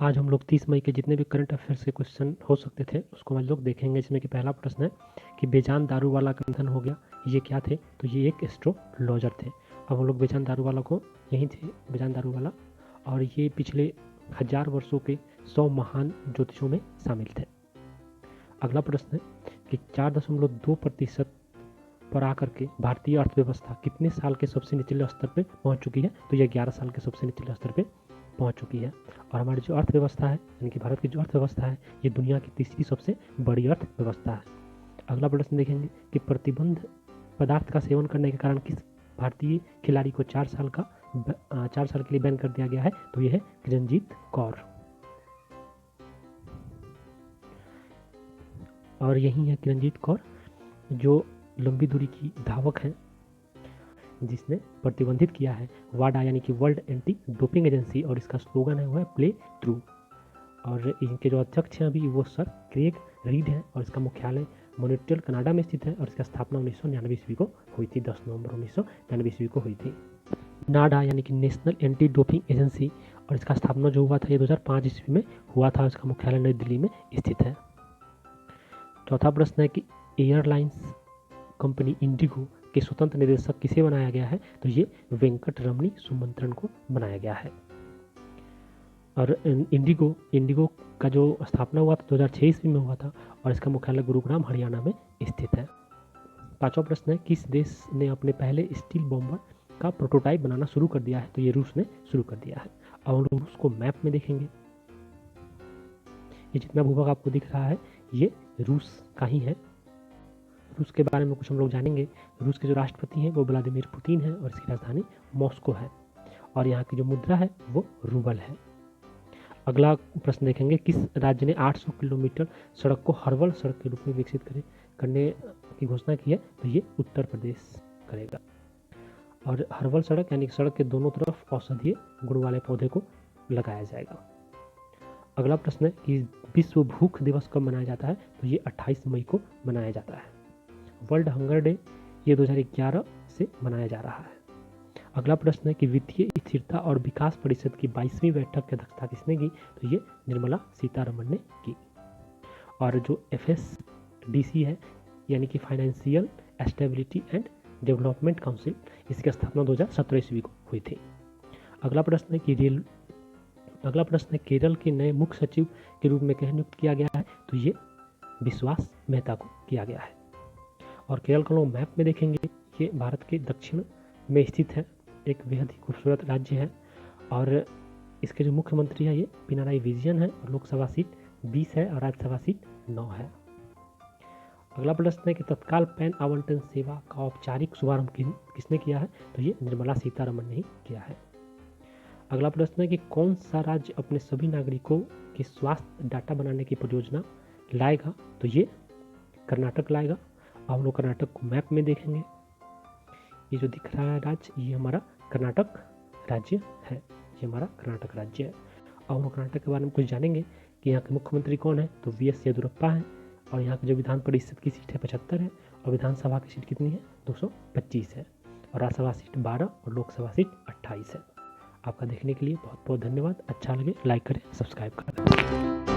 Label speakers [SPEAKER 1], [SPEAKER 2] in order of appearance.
[SPEAKER 1] आज हम लोग 30 मई के जितने भी करंट अफेयर्स के क्वेश्चन हो सकते थे उसको हम लोग देखेंगे। इसमें कि पहला प्रश्न है कि बेजान दारूवाला का निधन हो गया, ये क्या थे? तो ये एक एस्ट्रोलॉजर थे। अब हम लोग बेजान दारूवाला को यही थे, बेजान दारूवाला, और ये पिछले 1000 वर्षों के 100 महान ज्योतिषों में शामिल थे। अगला प्रश्न है कि 4.2% पर आकर के भारतीय अर्थव्यवस्था कितने साल के सबसे निचले स्तर पर पहुंच चुकी है? तो यह 11 साल के सबसे निचले स्तर पर पहुंच चुकी है। और हमारी जो अर्थव्यवस्था है, यानी कि भारत की जो अर्थव्यवस्था है, ये दुनिया की तीसरी सबसे बड़ी अर्थव्यवस्था है। अगला प्रश्न देखेंगे कि प्रतिबंध पदार्थ का सेवन करने के कारण किस भारतीय खिलाड़ी को 4 साल के लिए बैन कर दिया गया है? तो यह है किरणजीत कौर। और यही है किरणजीत कौर जो लंबी दूरी की धावक हैं, जिसने प्रतिबंधित किया है वाडा यानी कि वर्ल्ड एंटी डोपिंग एजेंसी, और इसका स्लोगन है वो है प्ले थ्रू। और इनके जो अध्यक्ष हैं अभी वो सर क्रेग रीड हैं, और इसका मुख्यालय मॉन्ट्रियल कनाडा में स्थित है, और इसका स्थापना 1999 ईस्वी को हुई थी। 10 नवंबर 1999 ईस्वी को हुई थी। नाडा यानी कि नेशनल एंटी डोपिंग एजेंसी, और इसका स्थापना जो हुआ था ये 2005 ईस्वी में हुआ था। इसका मुख्यालय नई दिल्ली में स्थित है। चौथा प्रश्न है कि एयरलाइंस कंपनी इंडिगो के स्वतंत्र निदेशक किसे बनाया गया है? तो ये वेंकट रमणी सुमंत्रन को बनाया गया है। और इंडिगो का जो स्थापना हुआ था 2006 ईस्वी में हुआ था, और इसका मुख्यालय गुरुग्राम हरियाणा में स्थित है। पांचवा प्रश्न है किस देश ने अपने पहले स्टील बॉम्बर का प्रोटोटाइप बनाना शुरू कर दिया है? तो ये रूस ने शुरू कर दिया है। अब हम लोग रूस को मैप में देखेंगे। ये जितना भूभाग आपको दिख रहा है ये रूस का ही है। रूस के बारे में कुछ हम लोग जानेंगे। रूस के जो राष्ट्रपति हैं वो व्लादिमीर पुतिन है, और इसकी राजधानी मॉस्को है, और यहाँ की जो मुद्रा है वो रूबल है। अगला प्रश्न देखेंगे किस राज्य ने 800 किलोमीटर सड़क को हर्बल सड़क के रूप में विकसित करने की घोषणा की है? तो ये उत्तर प्रदेश करेगा। और हर्बल सड़क यानी सड़क के दोनों तरफ औषधीय गुण वाले पौधे को लगाया जाएगा। अगला प्रश्न है कि विश्व भूख दिवस कब मनाया जाता है? तो ये 28 मई को मनाया जाता है। वर्ल्ड हंगर डे ये 2011 से मनाया जा रहा है। अगला प्रश्न है कि वित्तीय स्थिरता और विकास परिषद की 22वीं बैठक की अध्यक्षता किसने की? तो ये निर्मला सीतारमण ने की। और जो FSDC है यानी कि financial stability and development council, इसकी स्थापना 2017 ईस्वी को हुई थी। अगला प्रश्न है केरल के नए मुख्य सचिव के रूप में किसे नियुक्त किया गया है? तो ये विश्वास मेहता को किया गया है। और केरल को लोग मैप में देखेंगे, ये भारत के दक्षिण में स्थित है, एक बेहद ही खूबसूरत राज्य है, और इसके जो मुख्यमंत्री है ये पिनाराई विजयन है, और लोकसभा सीट 20 है और राज्यसभा सीट 9 है। अगला प्रश्न है कि तत्काल पैन आवंटन सेवा का औपचारिक शुभारंभ किसने किया है? तो ये निर्मला सीतारमण ने ही किया है। अगला प्रश्न है कि कौन सा राज्य अपने सभी नागरिकों के स्वास्थ्य डाटा बनाने की परियोजना लाएगा? तो ये कर्नाटक लाएगा। अब हम लोग कर्नाटक को मैप में देखेंगे। ये जो दिख रहा है राज्य, ये हमारा कर्नाटक राज्य है, ये हमारा कर्नाटक राज्य है। अब हम लोग कर्नाटक के बारे में कुछ जानेंगे कि यहाँ के मुख्यमंत्री कौन है? तो VS येदियुरप्पा है, और यहाँ की जो विधान परिषद की सीट है 75 है, और विधानसभा की सीट कितनी है? 225 है, और राज्यसभा सीट 12 और लोकसभा सीट 28 है। आपका देखने के लिए बहुत बहुत धन्यवाद। अच्छा लगे लाइक करें, सब्सक्राइब करें।